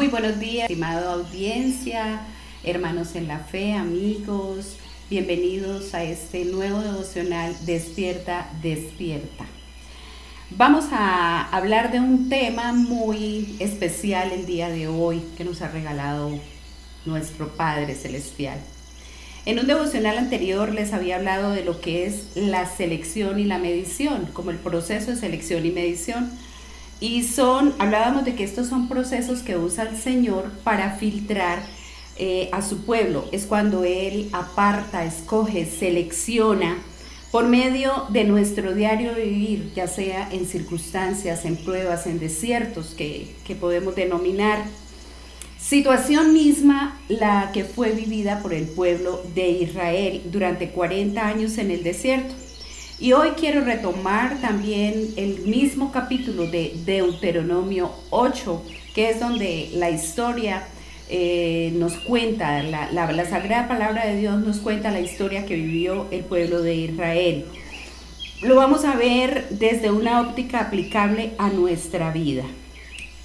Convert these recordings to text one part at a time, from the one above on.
Muy buenos días, estimada audiencia, hermanos en la fe, amigos, bienvenidos a este nuevo devocional Despierta, Despierta. Vamos a hablar de un tema muy especial el día de hoy que nos ha regalado nuestro Padre Celestial. En un devocional anterior les había hablado de lo que es la selección y la medición, como el proceso de selección y medición. Y hablábamos de que estos son procesos que usa el Señor para filtrar a su pueblo. Es cuando Él aparta, escoge, selecciona por medio de nuestro diario vivir, ya sea en circunstancias, en pruebas, en desiertos que podemos denominar. Situación misma la que fue vivida por el pueblo de Israel durante 40 años en el desierto. Y hoy quiero retomar también el mismo capítulo de Deuteronomio 8, que es donde la historia nos cuenta, la Sagrada Palabra de Dios nos cuenta la historia que vivió el pueblo de Israel. Lo vamos a ver desde una óptica aplicable a nuestra vida.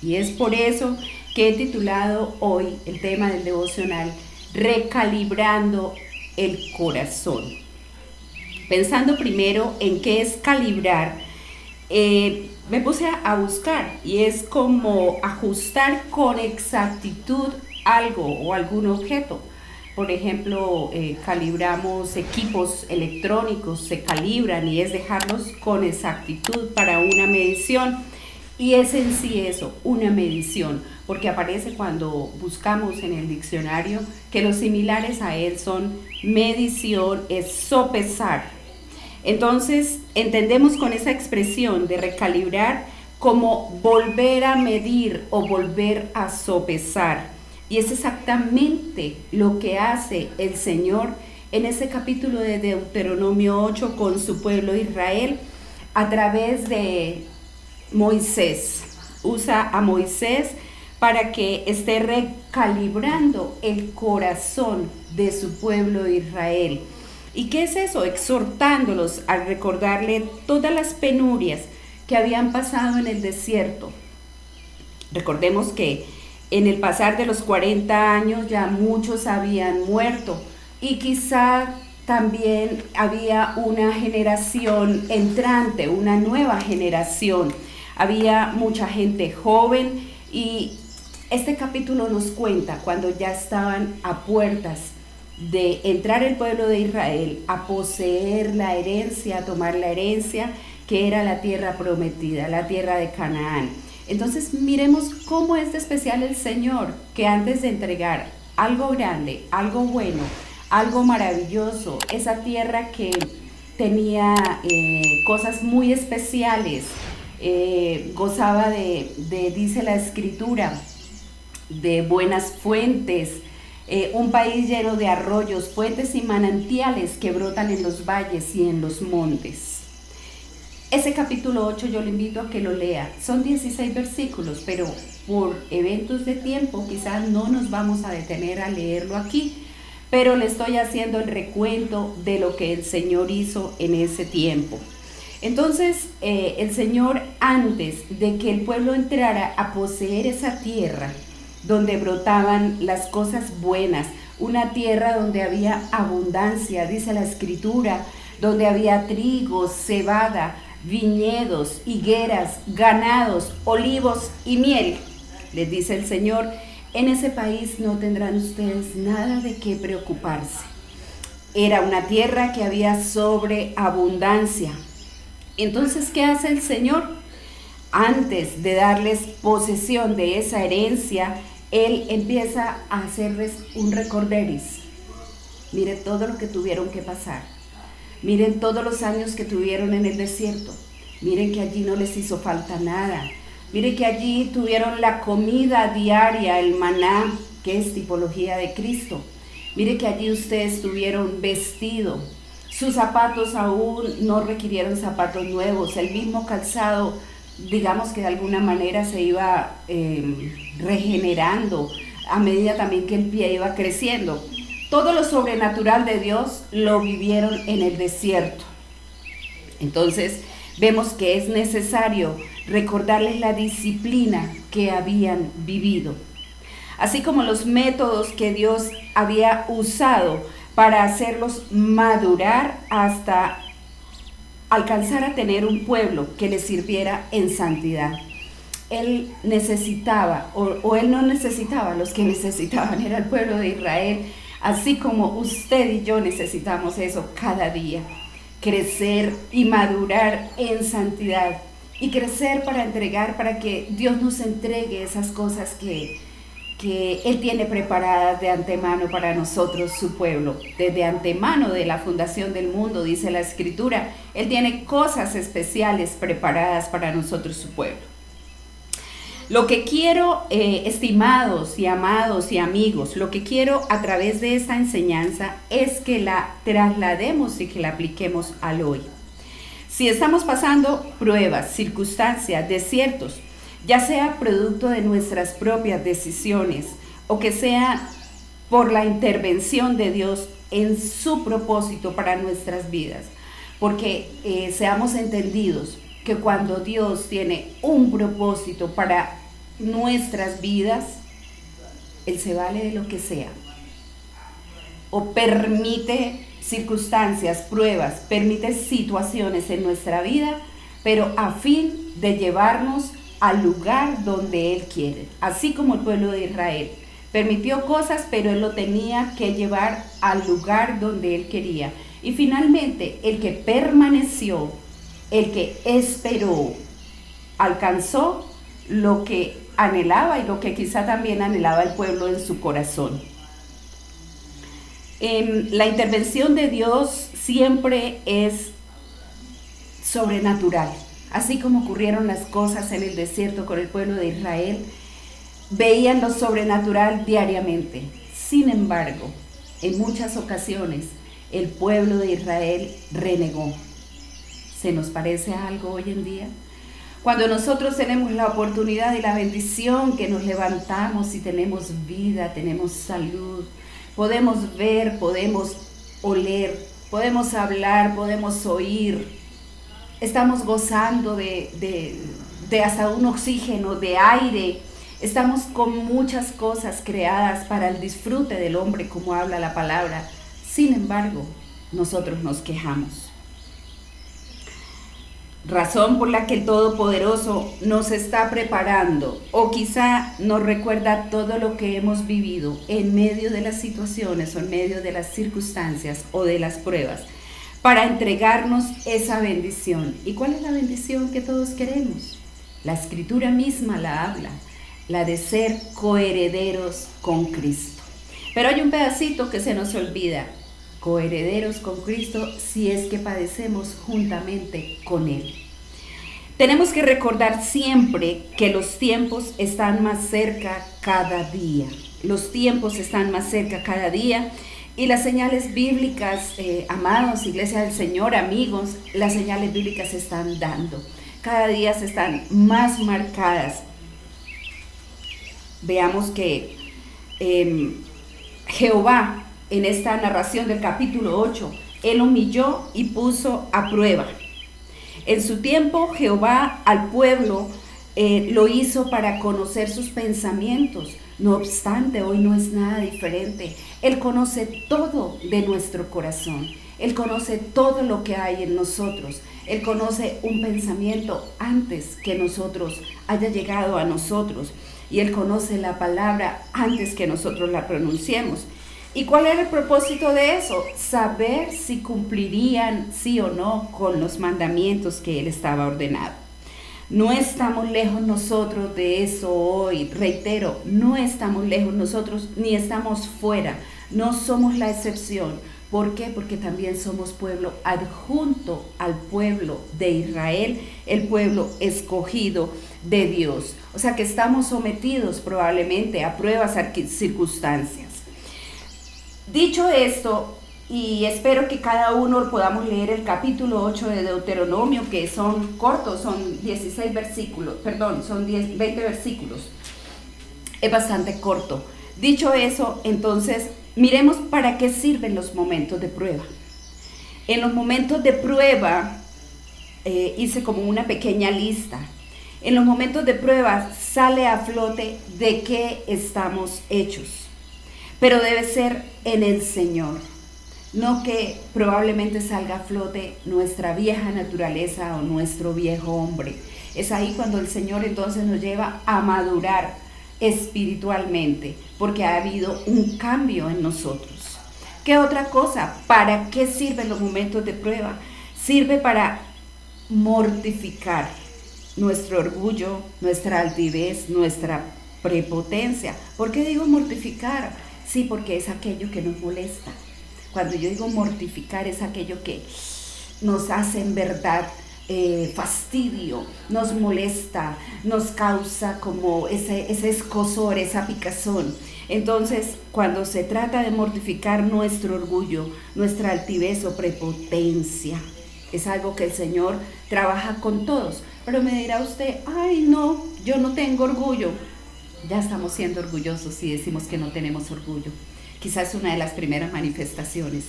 Y es por eso que he titulado hoy el tema del devocional, Recalibrando el corazón. Pensando primero en qué es calibrar, me puse a buscar y es como ajustar con exactitud algo o algún objeto. Por ejemplo, calibramos equipos electrónicos, se calibran y es dejarlos con exactitud para una medición. Y es en sí eso, una medición, porque aparece cuando buscamos en el diccionario que los similares a él son medición, es sopesar. Entonces, entendemos con esa expresión de recalibrar como volver a medir o volver a sopesar. Y es exactamente lo que hace el Señor en ese capítulo de Deuteronomio 8 con su pueblo Israel a través de Moisés. Usa a Moisés para que esté recalibrando el corazón de su pueblo de Israel. ¿Y qué es eso? Exhortándolos a recordarle todas las penurias que habían pasado en el desierto. Recordemos que en el pasar de los 40 años ya muchos habían muerto y quizá también había una generación entrante, una nueva generación. Había mucha gente joven y este capítulo nos cuenta cuando ya estaban a puertas de entrar el pueblo de Israel a poseer la herencia, a tomar la herencia que era la tierra prometida, la tierra de Canaán. Entonces miremos cómo es de especial el Señor, que antes de entregar algo grande, algo bueno, algo maravilloso, esa tierra que tenía cosas muy especiales, gozaba dice la Escritura, de buenas fuentes, un país lleno de arroyos, fuentes y manantiales que brotan en los valles y en los montes. Ese capítulo 8 yo le invito a que lo lea. Son 16 versículos, pero por eventos de tiempo quizás no nos vamos a detener a leerlo aquí, pero le estoy haciendo el recuento de lo que el Señor hizo en ese tiempo. Entonces, el Señor, antes de que el pueblo entrara a poseer esa tierra, donde brotaban las cosas buenas, una tierra donde había abundancia, dice la Escritura, donde había trigo, cebada, viñedos, higueras, ganados, olivos y miel. Les dice el Señor, en ese país no tendrán ustedes nada de qué preocuparse. Era una tierra que había sobreabundancia. Entonces, ¿qué hace el Señor? Antes de darles posesión de esa herencia, Él empieza a hacerles un recorderis. Miren todo lo que tuvieron que pasar. Miren todos los años que tuvieron en el desierto. Miren que allí no les hizo falta nada. Miren que allí tuvieron la comida diaria, el maná, que es tipología de Cristo. Miren que allí ustedes tuvieron vestido. Sus zapatos aún no requirieron zapatos nuevos. El mismo calzado, digamos que de alguna manera se iba regenerando a medida también que el pie iba creciendo. Todo lo sobrenatural de Dios lo vivieron en el desierto. Entonces vemos que es necesario recordarles la disciplina que habían vivido. así como los métodos que Dios había usado para hacerlos madurar hasta alcanzar a tener un pueblo que le sirviera en santidad. Él necesitaba, o él no necesitaba, los que necesitaban era el pueblo de Israel, así como usted y yo necesitamos eso cada día, crecer y madurar en santidad y crecer para entregar, para que Dios nos entregue esas cosas que Él tiene preparadas de antemano para nosotros, su pueblo. Desde antemano de la fundación del mundo, dice la Escritura, Él tiene cosas especiales preparadas para nosotros, su pueblo. Lo que quiero, estimados y amados y amigos, lo que quiero a través de esta enseñanza es que la traslademos y que la apliquemos al hoy. Si estamos pasando pruebas, circunstancias, desiertos, ya sea producto de nuestras propias decisiones o que sea por la intervención de Dios en su propósito para nuestras vidas, porque seamos entendidos que cuando Dios tiene un propósito para nuestras vidas, Él se vale de lo que sea, o permite circunstancias, pruebas, permite situaciones en nuestra vida, pero a fin de llevarnos al lugar donde Él quiere. Así como el pueblo de Israel permitió cosas, pero Él lo tenía que llevar al lugar donde Él quería. Y finalmente, el que permaneció, el que esperó, alcanzó lo que anhelaba y lo que quizá también anhelaba el pueblo en su corazón. La intervención de Dios siempre es sobrenatural. Así como ocurrieron las cosas en el desierto con el pueblo de Israel, veían lo sobrenatural diariamente. Sin embargo, en muchas ocasiones, el pueblo de Israel renegó. ¿Se nos parece a algo hoy en día? Cuando nosotros tenemos la oportunidad y la bendición que nos levantamos y tenemos vida, tenemos salud, podemos ver, podemos oler, podemos hablar, podemos oír, estamos gozando de hasta un oxígeno, de aire, estamos con muchas cosas creadas para el disfrute del hombre, como habla la palabra. Sin embargo, nosotros nos quejamos. Razón por la que el Todopoderoso nos está preparando, o quizá nos recuerda todo lo que hemos vivido en medio de las situaciones o en medio de las circunstancias o de las pruebas, para entregarnos esa bendición. ¿Y cuál es la bendición que todos queremos? La Escritura misma la habla, la de ser coherederos con Cristo. Pero hay un pedacito que se nos olvida: coherederos con Cristo si es que padecemos juntamente con Él. Tenemos que recordar siempre que los tiempos están más cerca cada día. Los tiempos están más cerca cada día. Y las señales bíblicas, amados, Iglesia del Señor, amigos, las señales bíblicas se están dando. Cada día se están más marcadas. Veamos que Jehová, en esta narración del capítulo 8, Él humilló y puso a prueba. En su tiempo, Jehová al pueblo lo hizo para conocer sus pensamientos. No obstante, hoy no es nada diferente. Él conoce todo de nuestro corazón. Él conoce todo lo que hay en nosotros. Él conoce un pensamiento antes que nosotros haya llegado a nosotros. Y Él conoce la palabra antes que nosotros la pronunciemos. ¿Y cuál era el propósito de eso? Saber si cumplirían sí o no con los mandamientos que Él estaba ordenado. No estamos lejos nosotros de eso hoy, reitero, no estamos lejos nosotros ni estamos fuera, no somos la excepción. ¿Por qué? Porque también somos pueblo adjunto al pueblo de Israel, el pueblo escogido de Dios. O sea que estamos sometidos probablemente a pruebas, a circunstancias. Dicho esto, y espero que cada uno podamos leer el capítulo 8 de Deuteronomio, que son cortos, son 16 versículos, perdón, son 20 versículos. Es bastante corto. Dicho eso, entonces, miremos para qué sirven los momentos de prueba. En los momentos de prueba, hice como una pequeña lista. En los momentos de prueba sale a flote de qué estamos hechos, pero debe ser en el Señor, no que probablemente salga a flote nuestra vieja naturaleza o nuestro viejo hombre. Es ahí cuando el Señor entonces nos lleva a madurar espiritualmente, porque ha habido un cambio en nosotros. ¿Qué otra cosa? ¿Para qué sirven los momentos de prueba? Sirve para mortificar nuestro orgullo, nuestra altivez, nuestra prepotencia. ¿Por qué digo mortificar? Sí, porque es aquello que nos molesta. Cuando yo digo mortificar es aquello que nos hace en verdad fastidio, nos molesta, nos causa como ese escozor, esa picazón. Entonces, cuando se trata de mortificar nuestro orgullo, nuestra altivez o prepotencia, es algo que el Señor trabaja con todos. Pero me dirá usted, ay no, yo no tengo orgullo. Ya estamos siendo orgullosos si decimos que no tenemos orgullo. Quizás es una de las primeras manifestaciones.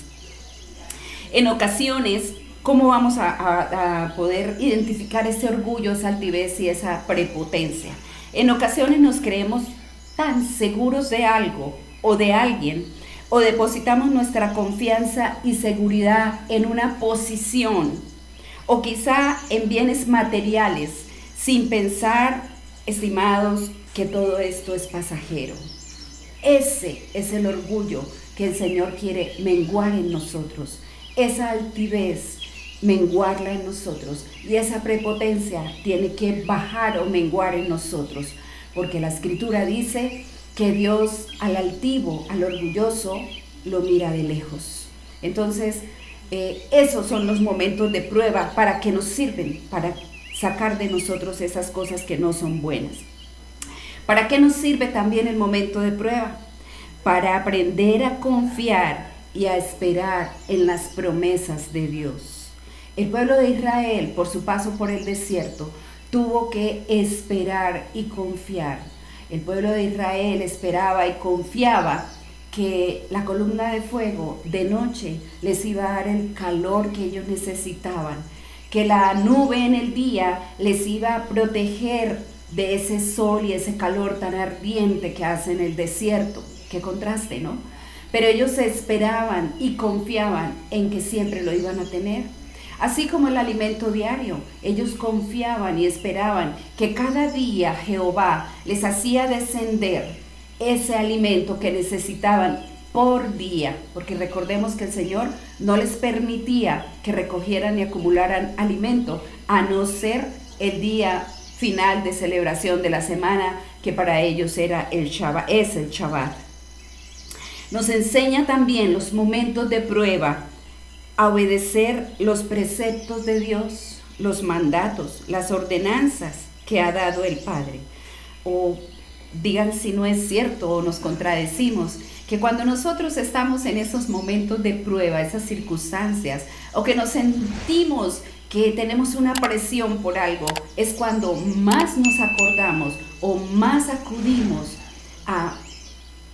En ocasiones, ¿cómo vamos a poder identificar ese orgullo, esa altivez y esa prepotencia? En ocasiones nos creemos tan seguros de algo o de alguien, o depositamos nuestra confianza y seguridad en una posición, o quizá en bienes materiales, sin pensar, estimados, que todo esto es pasajero. Ese es el orgullo que el Señor quiere menguar en nosotros, esa altivez, menguarla en nosotros, y esa prepotencia tiene que bajar o menguar en nosotros, porque la Escritura dice que Dios al altivo, al orgulloso, lo mira de lejos. Entonces, esos son los momentos de prueba. ¿Para qué nos sirven? Para sacar de nosotros esas cosas que no son buenas. ¿Para qué nos sirve también el momento de prueba? Para aprender a confiar y a esperar en las promesas de Dios. El pueblo de Israel, por su paso por el desierto, tuvo que esperar y confiar. El pueblo de Israel esperaba y confiaba que la columna de fuego de noche les iba a dar el calor que ellos necesitaban, que la nube en el día les iba a proteger de ese sol y ese calor tan ardiente que hace en el desierto. Qué contraste, ¿no? Pero ellos esperaban y confiaban en que siempre lo iban a tener. Así como el alimento diario, ellos confiaban y esperaban que cada día Jehová les hacía descender ese alimento que necesitaban por día, porque recordemos que el Señor no les permitía que recogieran y acumularan alimento, a no ser el día final de celebración de la semana, que para ellos era el Shabbat, es el Shabbat. Nos enseña también los momentos de prueba a obedecer los preceptos de Dios, los mandatos, las ordenanzas que ha dado el Padre. O digan si no es cierto o nos contradecimos, que cuando nosotros estamos en esos momentos de prueba, esas circunstancias, o que nos sentimos que tenemos una presión por algo, es cuando más nos acordamos o más acudimos a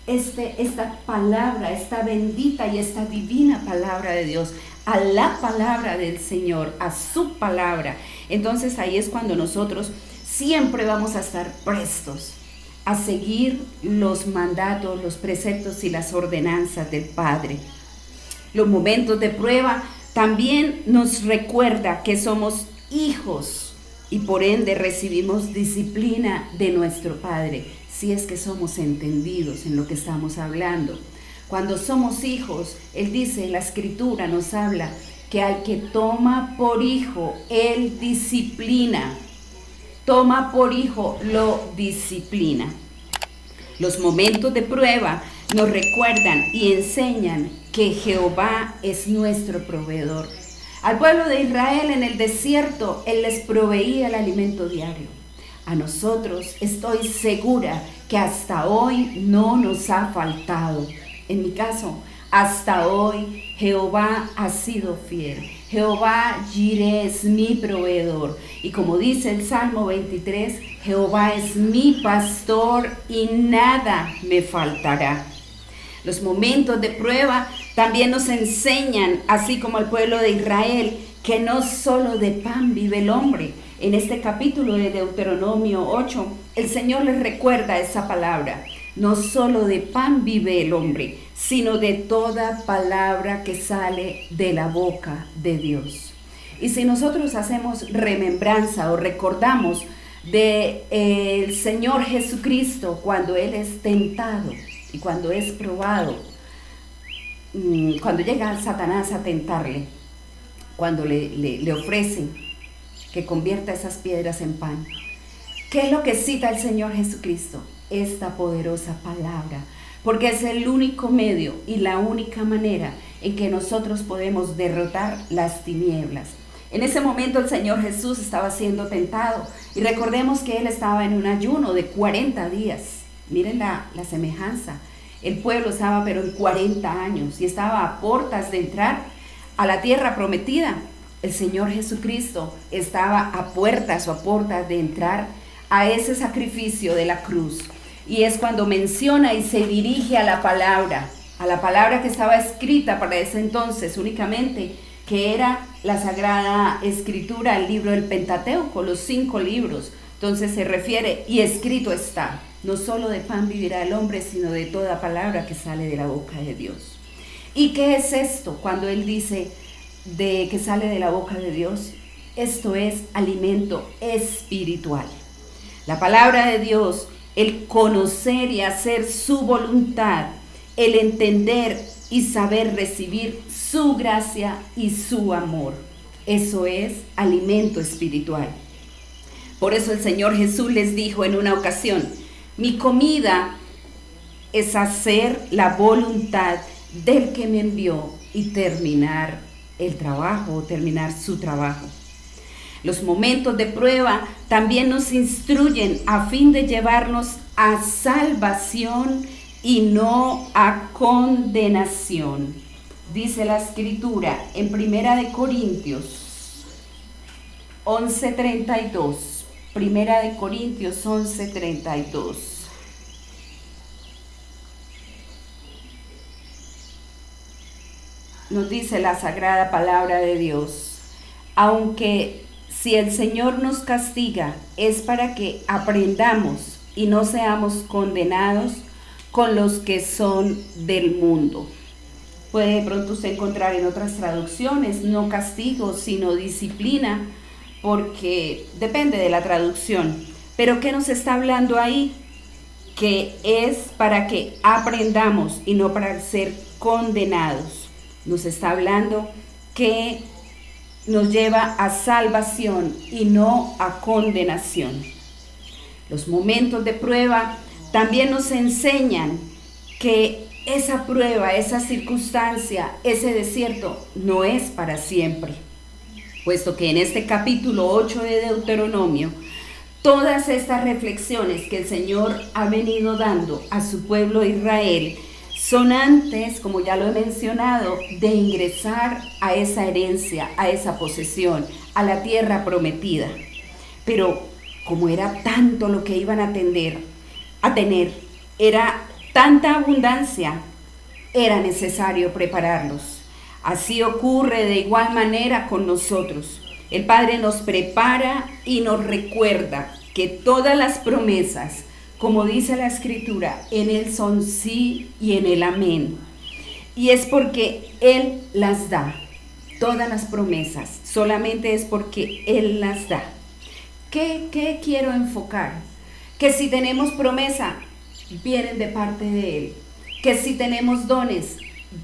esta palabra, esta bendita y esta divina palabra de Dios, a la palabra del Señor, a su palabra. Entonces ahí es cuando nosotros siempre vamos a estar prestos a seguir los mandatos, los preceptos y las ordenanzas del Padre. Los momentos de prueba también nos recuerda que somos hijos y por ende recibimos disciplina de nuestro Padre, si es que somos entendidos en lo que estamos hablando. Cuando somos hijos, Él dice, la Escritura nos habla que al que toma por hijo, Él disciplina. Toma por hijo, lo disciplina. Los momentos de prueba nos recuerdan y enseñan que Jehová es nuestro proveedor. Al pueblo de Israel en el desierto, Él les proveía el alimento diario. A nosotros estoy segura que hasta hoy no nos ha faltado. En mi caso, hasta hoy Jehová ha sido fiel. Jehová Jireh es mi proveedor. Y como dice el Salmo 23, Jehová es mi pastor y nada me faltará. Los momentos de prueba también nos enseñan, así como al pueblo de Israel, que no solo de pan vive el hombre. en este capítulo de Deuteronomio 8, el Señor les recuerda esa palabra. No solo de pan vive el hombre, sino de toda palabra que sale de la boca de Dios. Y si nosotros hacemos remembranza o recordamos de el Señor Jesucristo cuando Él es tentado y cuando es probado, cuando llega Satanás a tentarle, cuando le ofrecen que convierta esas piedras en pan, ¿qué es lo que cita el Señor Jesucristo? Esta poderosa palabra, porque es el único medio y la única manera en que nosotros podemos derrotar las tinieblas. En ese momento el Señor Jesús estaba siendo tentado y recordemos que Él estaba en un ayuno de 40 días. Miren la semejanza. El pueblo estaba pero en 40 años y estaba a puertas de entrar a la tierra prometida. El Señor Jesucristo estaba a puertas de entrar a ese sacrificio de la cruz. Y es cuando menciona y se dirige a la palabra que estaba escrita para ese entonces únicamente, que era la Sagrada Escritura, el libro del Pentateuco, los 5 libros. Entonces se refiere, y escrito está, no solo de pan vivirá el hombre, sino de toda palabra que sale de la boca de Dios. ¿Y qué es esto cuando Él dice de que sale de la boca de Dios? Esto es alimento espiritual. La palabra de Dios, el conocer y hacer su voluntad, el entender y saber recibir su gracia y su amor. Eso es alimento espiritual. Por eso el Señor Jesús les dijo en una ocasión: mi comida es hacer la voluntad del que me envió y terminar el trabajo, o terminar su trabajo. Los momentos de prueba también nos instruyen a fin de llevarnos a salvación y no a condenación. Dice la Escritura en 1 Corintios 11:32. 1 Corintios 11:32. Nos dice la sagrada palabra de Dios: aunque si el Señor nos castiga, es para que aprendamos y no seamos condenados con los que son del mundo. Puede de pronto usted encontrar en otras traducciones, no castigo, sino disciplina, porque depende de la traducción. Pero ¿qué nos está hablando ahí? Que es para que aprendamos y no para ser condenados. Nos está hablando que nos lleva a salvación y no a condenación. Los momentos de prueba también nos enseñan que esa prueba, esa circunstancia, ese desierto no es para siempre, puesto que en este capítulo 8 de Deuteronomio, todas estas reflexiones que el Señor ha venido dando a su pueblo Israel son antes, como ya lo he mencionado, de ingresar a esa herencia, a esa posesión, a la tierra prometida. Pero como era tanto lo que iban a tener, era tanta abundancia, era necesario prepararlos. Así ocurre de igual manera con nosotros. El Padre nos prepara y nos recuerda que todas las promesas, como dice la Escritura, en Él son sí y en Él amén. Y es porque Él las da. Todas las promesas solamente es porque Él las da. ¿Qué quiero enfocar? Que si tenemos promesa, vienen de parte de Él. Que si tenemos dones,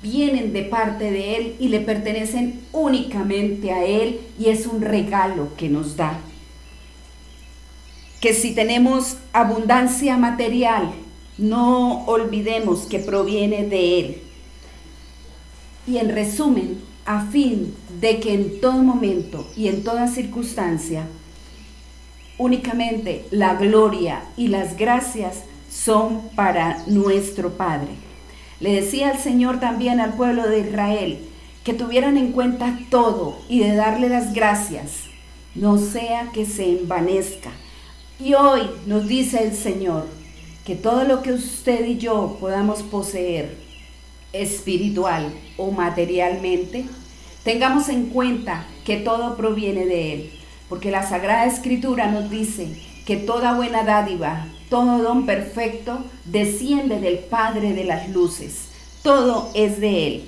vienen de parte de Él y le pertenecen únicamente a Él, y es un regalo que nos da. Que si tenemos abundancia material, no olvidemos que proviene de Él. Y en resumen, a fin de que en todo momento y en toda circunstancia, únicamente la gloria y las gracias son para nuestro Padre. Le decía el Señor también al pueblo de Israel que tuvieran en cuenta todo y de darle las gracias, no sea que se envanezca. Y hoy nos dice el Señor que todo lo que usted y yo podamos poseer espiritual o materialmente, tengamos en cuenta que todo proviene de Él. porque la Sagrada Escritura nos dice que toda buena dádiva, todo don perfecto desciende del Padre de las luces. Todo es de Él.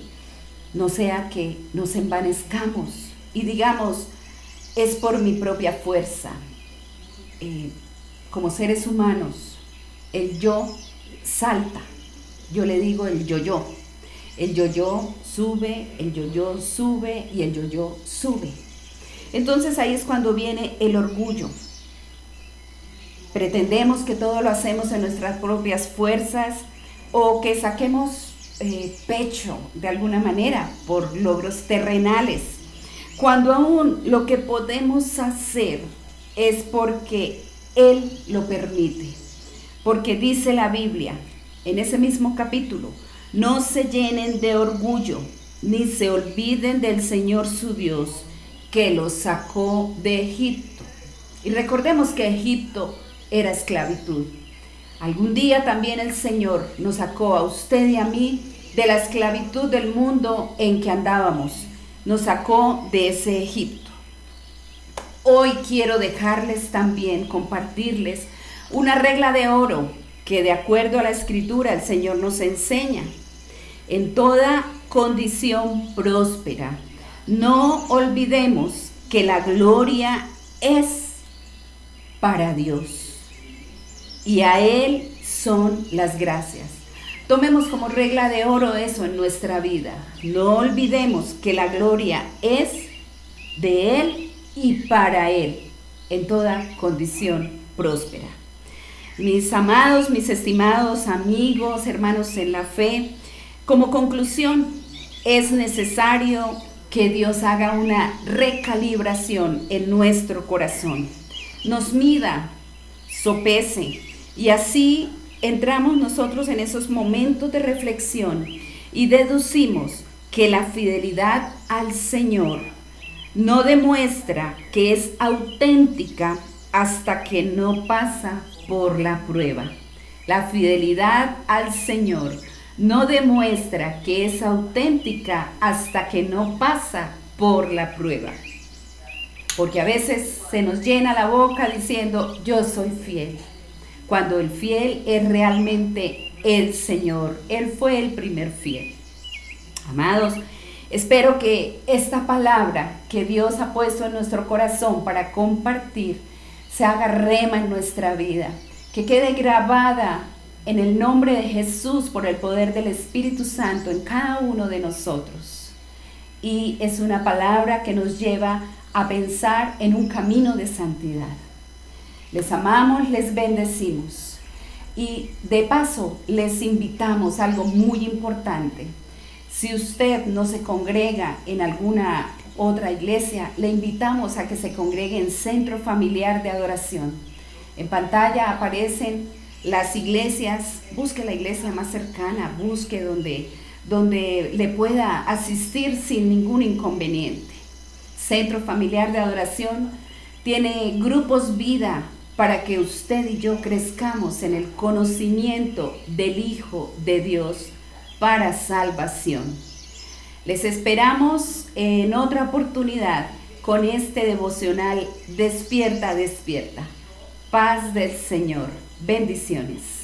No sea que nos envanezcamos y digamos, es por mi propia fuerza. Como seres humanos, el yo salta. Yo le digo el yo-yo. El yo-yo sube, el yo-yo sube y el yo-yo sube. Entonces ahí es cuando viene el orgullo. Pretendemos que todo lo hacemos en nuestras propias fuerzas o que saquemos pecho de alguna manera por logros terrenales, cuando aún lo que podemos hacer es porque Él lo permite. Porque dice la Biblia, en ese mismo capítulo, no se llenen de orgullo, ni se olviden del Señor su Dios, que los sacó de Egipto. Y recordemos que Egipto era esclavitud. Algún día también el Señor nos sacó a usted y a mí de la esclavitud del mundo en que andábamos. Nos sacó de ese Egipto. Hoy quiero dejarles también, compartirles una regla de oro que de acuerdo a la Escritura el Señor nos enseña. En toda condición próspera, no olvidemos que la gloria es para Dios y a Él son las gracias. Tomemos como regla de oro eso en nuestra vida. No olvidemos que la gloria es de Él y para Él, en toda condición próspera. Mis amados, mis estimados amigos, hermanos en la fe, como conclusión, es necesario que Dios haga una recalibración en nuestro corazón, nos mida, sopese, y así entramos nosotros en esos momentos de reflexión y deducimos que la fidelidad al Señor no demuestra que es auténtica hasta que no pasa por la prueba. La fidelidad al Señor no demuestra que es auténtica hasta que no pasa por la prueba. Porque a veces se nos llena la boca diciendo, yo soy fiel, cuando el fiel es realmente el Señor. Él fue el primer fiel. Amados, espero que esta palabra que Dios ha puesto en nuestro corazón para compartir se haga rema en nuestra vida, que quede grabada en el nombre de Jesús por el poder del Espíritu Santo en cada uno de nosotros. Y es una palabra que nos lleva a pensar en un camino de santidad. Les amamos, les bendecimos. Y de paso les invitamos a algo muy importante. Si usted no se congrega en alguna otra iglesia, le invitamos a que se congregue en Centro Familiar de Adoración. En pantalla aparecen las iglesias. Busque la iglesia más cercana, busque donde le pueda asistir sin ningún inconveniente. Centro Familiar de Adoración tiene grupos vida para que usted y yo crezcamos en el conocimiento del Hijo de Dios para salvación. Les esperamos en otra oportunidad con este devocional Despierta, despierta. Paz del Señor. Bendiciones.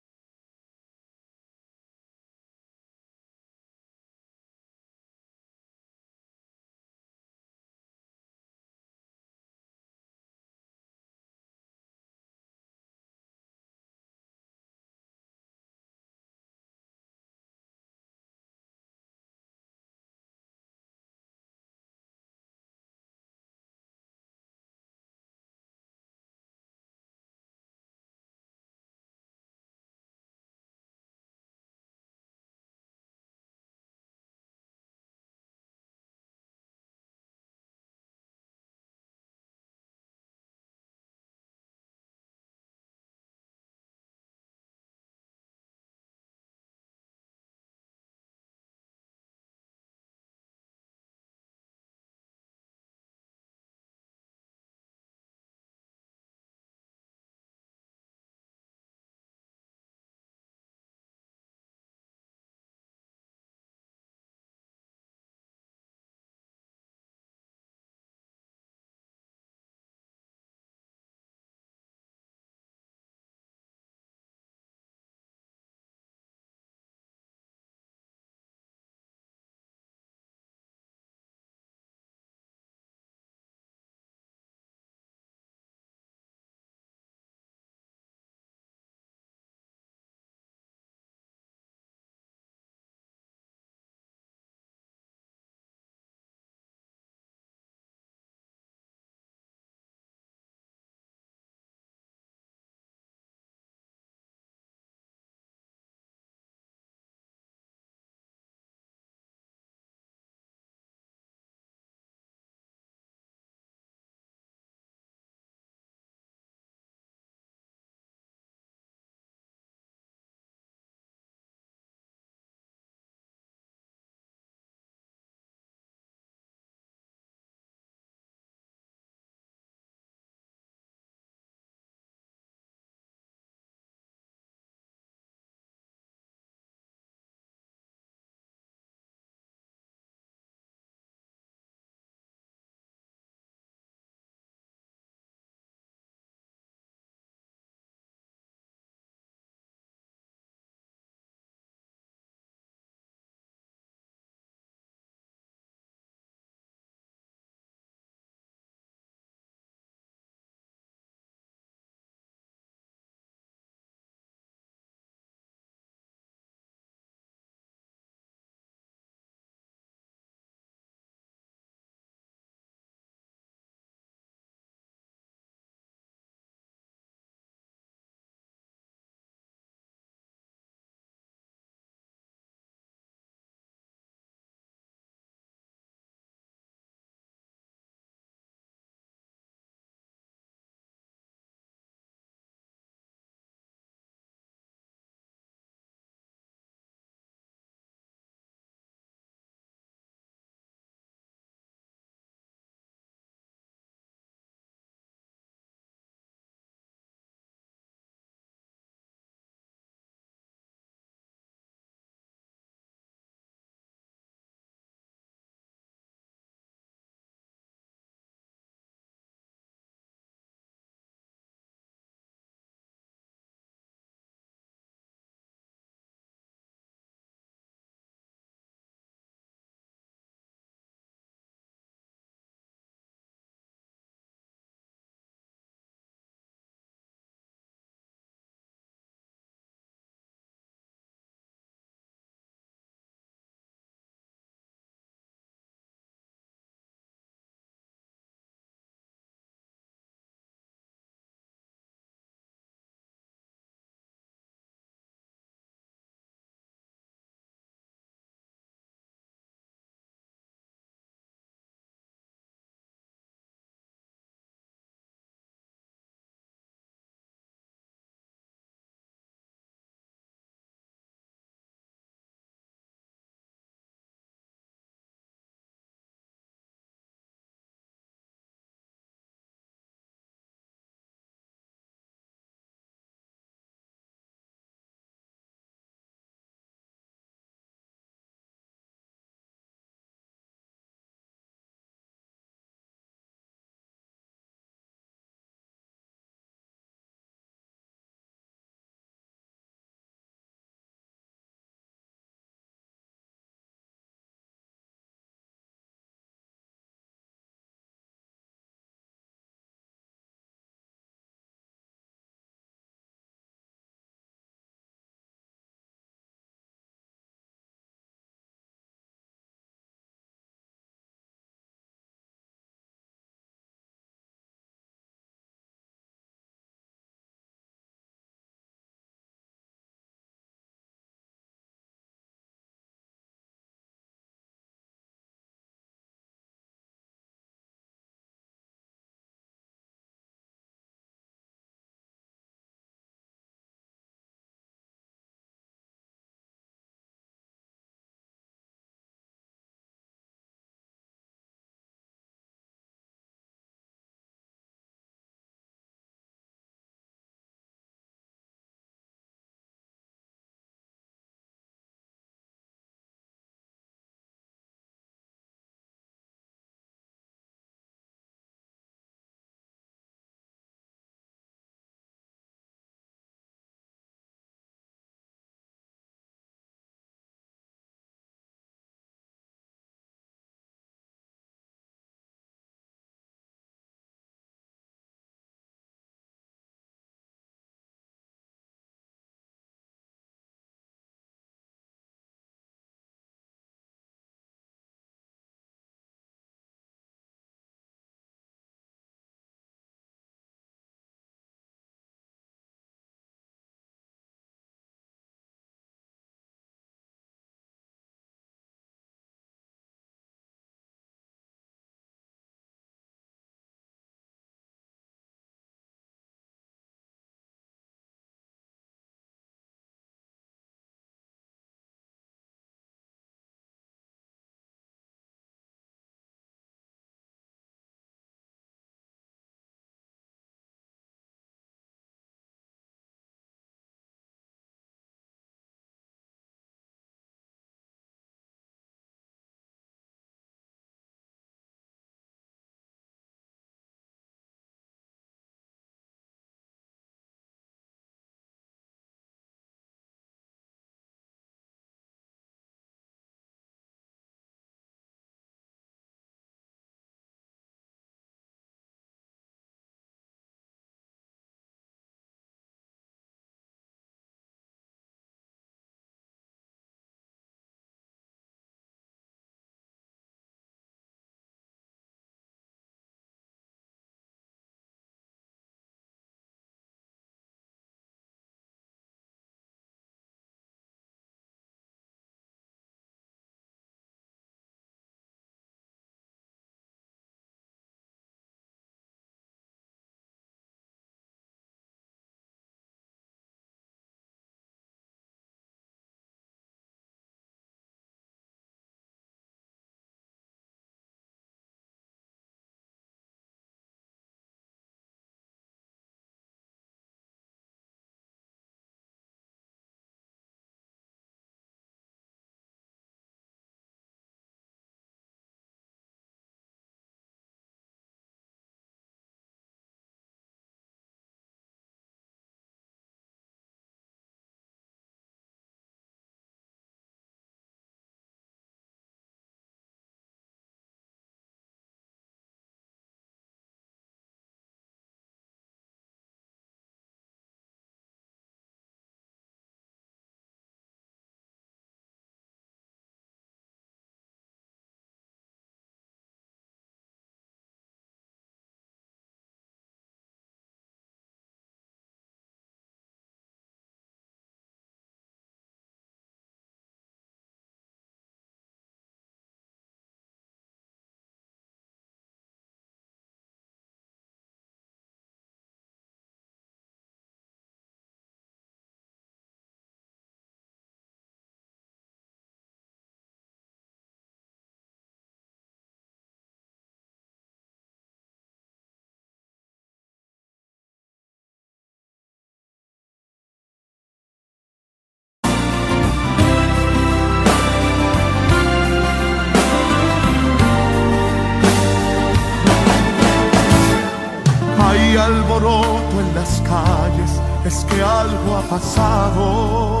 pasado.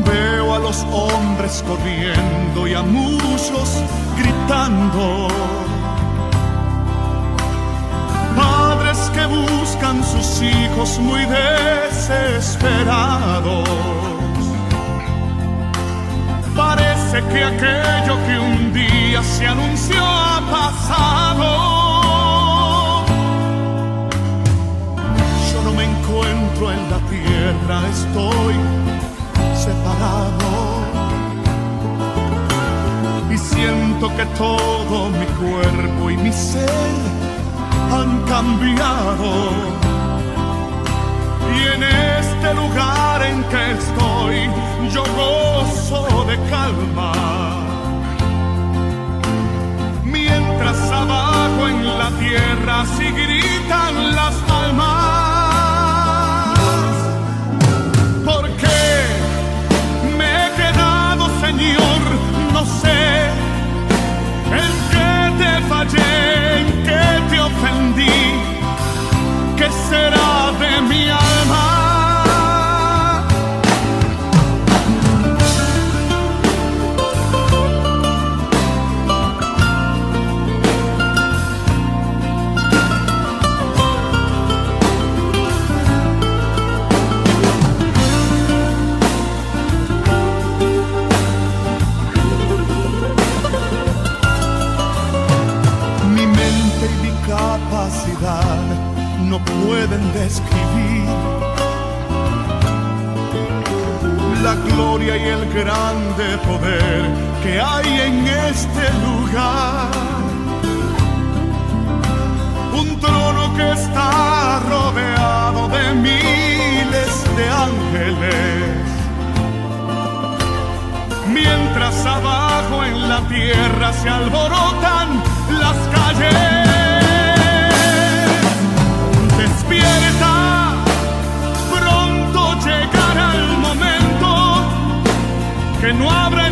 Veo a los hombres corriendo y a muchos gritando. Padres que buscan sus hijos muy desesperados. Parece que aquello que un día se anunció ha pasado. Yo no me encuentro en la tierra, estoy separado. Y siento que todo mi cuerpo y mi ser han cambiado. Y en este lugar en que estoy, yo gozo de calma. Mientras abajo en la tierra sí gritan las almas. ¿Por qué me he quedado, Señor? No sé. ¿En qué te fallé? ¿En qué te ofendí? ¿Qué será de mi alma? Mi mente y mi capacidad no pueden describir la gloria y el grande poder que hay en este lugar. Un trono que está rodeado de miles de ángeles, mientras abajo en la tierra se alborotan las calles. Despierta, pronto llegará el momento que no habrá